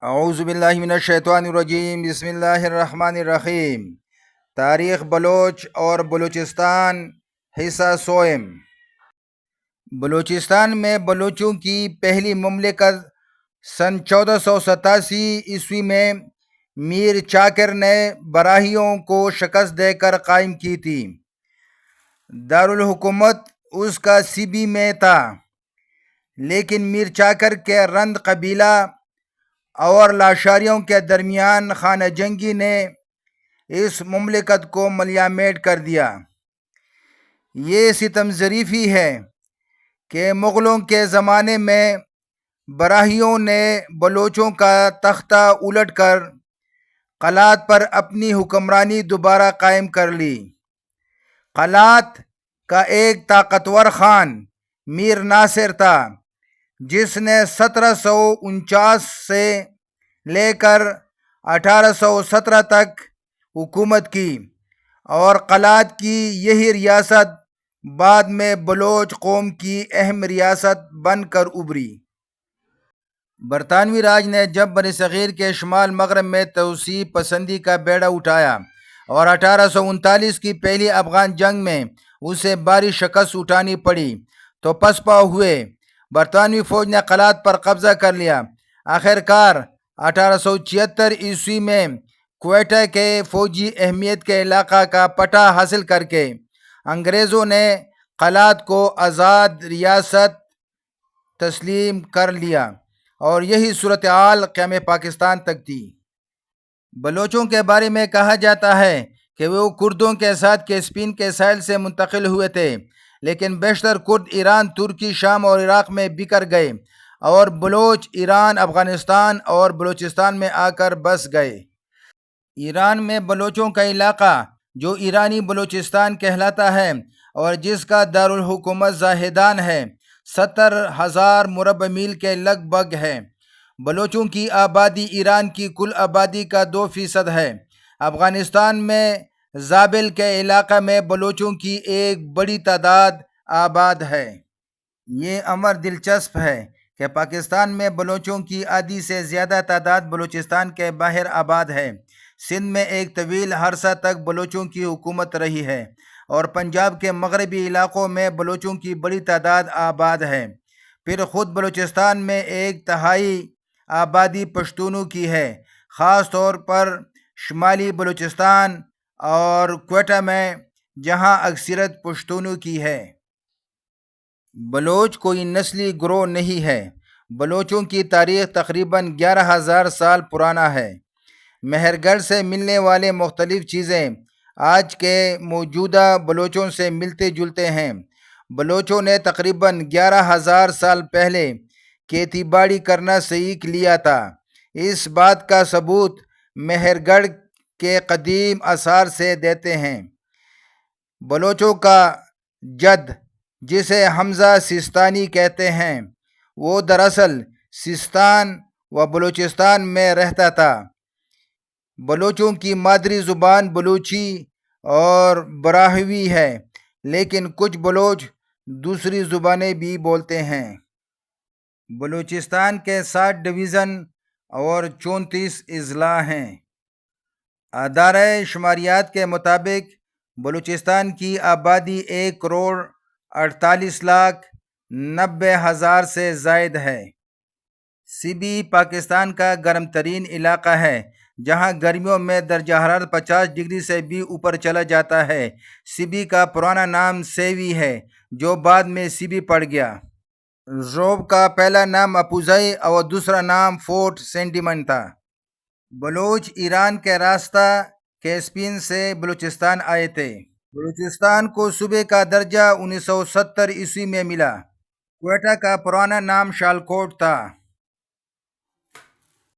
اعوذ باللہ من الشیطان الرجیم، بسم اللہ الرحمن الرحیم۔ تاریخ بلوچ اور بلوچستان، حصہ سوئم۔ بلوچستان میں بلوچوں کی پہلی مملکت سن 1487 میں میر چاکر نے براہیوں کو شکست دے کر قائم کی تھی۔ دارالحکومت اس کا سیبی میں تھا، لیکن میر چاکر کے رند قبیلہ اور لاشاریوں کے درمیان خانہ جنگی نے اس مملکت کو ملیامیٹ کر دیا۔ یہ ستم ظریفی ہے کہ مغلوں کے زمانے میں براہیوں نے بلوچوں کا تختہ الٹ کر قلات پر اپنی حکمرانی دوبارہ قائم کر لی۔ قلات کا ایک طاقتور خان میر ناصر تھا، جس نے 1749 سے لے کر 1817 تک حکومت کی، اور قلات کی یہی ریاست بعد میں بلوچ قوم کی اہم ریاست بن کر ابھری۔ برطانوی راج نے جب برصغیر کے شمال مغرب میں توسیع پسندی کا بیڑا اٹھایا اور 1839 کی پہلی افغان جنگ میں اسے بھاری شکست اٹھانی پڑی تو پسپا ہوئے۔ برطانوی فوج نے قلات پر قبضہ کر لیا۔ آخر کار 1876 میں کوئٹہ کے فوجی اہمیت کے علاقہ کا پٹا حاصل کر کے انگریزوں نے قلات کو آزاد ریاست تسلیم کر لیا، اور یہی صورتحال قیام پاکستان تک تھی۔ بلوچوں کے بارے میں کہا جاتا ہے کہ وہ کردوں کے ساتھ کیسپین کے ساحل سے منتقل ہوئے تھے، لیکن بیشتر کرد ایران، ترکی، شام اور عراق میں بکھر گئے، اور بلوچ ایران، افغانستان اور بلوچستان میں آ کر بس گئے۔ ایران میں بلوچوں کا علاقہ، جو ایرانی بلوچستان کہلاتا ہے اور جس کا دارالحکومت زاہدان ہے، 70,000 مربع میل کے لگ بھگ ہے۔ بلوچوں کی آبادی ایران کی کل آبادی کا 2% ہے۔ افغانستان میں زابل کے علاقہ میں بلوچوں کی ایک بڑی تعداد آباد ہے۔ یہ امر دلچسپ ہے کہ پاکستان میں بلوچوں کی آدھی سے زیادہ تعداد بلوچستان کے باہر آباد ہے۔ سندھ میں ایک طویل عرصہ تک بلوچوں کی حکومت رہی ہے، اور پنجاب کے مغربی علاقوں میں بلوچوں کی بڑی تعداد آباد ہے۔ پھر خود بلوچستان میں 1/3 آبادی پشتونوں کی ہے، خاص طور پر شمالی بلوچستان اور کوئٹہ میں، جہاں اکثریت پشتونوں کی ہے۔ بلوچ کوئی نسلی گروہ نہیں ہے۔ بلوچوں کی تاریخ تقریباً 11,000 سال پرانا ہے۔ مہر گڑھ سے ملنے والے مختلف چیزیں آج کے موجودہ بلوچوں سے ملتے جلتے ہیں۔ بلوچوں نے تقریباً 11,000 سال پہلے کھیتی باڑی کرنا سیکھ لیا تھا۔ اس بات کا ثبوت مہر گڑھ کے قدیم آثار سے دیتے ہیں۔ بلوچوں کا جد، جسے حمزہ سیستانی کہتے ہیں، وہ دراصل سیستان و بلوچستان میں رہتا تھا۔ بلوچوں کی مادری زبان بلوچی اور براہوی ہے، لیکن کچھ بلوچ دوسری زبانیں بھی بولتے ہیں۔ بلوچستان کے 60 ڈویژن اور 34 اضلاع ہیں۔ ادارہ شماریات کے مطابق بلوچستان کی آبادی 1,48,90,000 سے زائد ہے۔ سیبی پاکستان کا گرم ترین علاقہ ہے، جہاں گرمیوں میں درجہ حرارت 50 ڈگری سے بھی اوپر چلا جاتا ہے۔ سیبی کا پرانا نام سیوی ہے، جو بعد میں سیبی پڑ گیا۔ زوب کا پہلا نام اپوزائی اور دوسرا نام فورٹ سینٹیمن تھا۔ بلوچ ایران کے راستہ کیسپین سے بلوچستان آئے تھے۔ بلوچستان کو صوبے کا درجہ 1970 میں ملا۔ کوئٹہ کا پرانا نام شالکوٹ تھا۔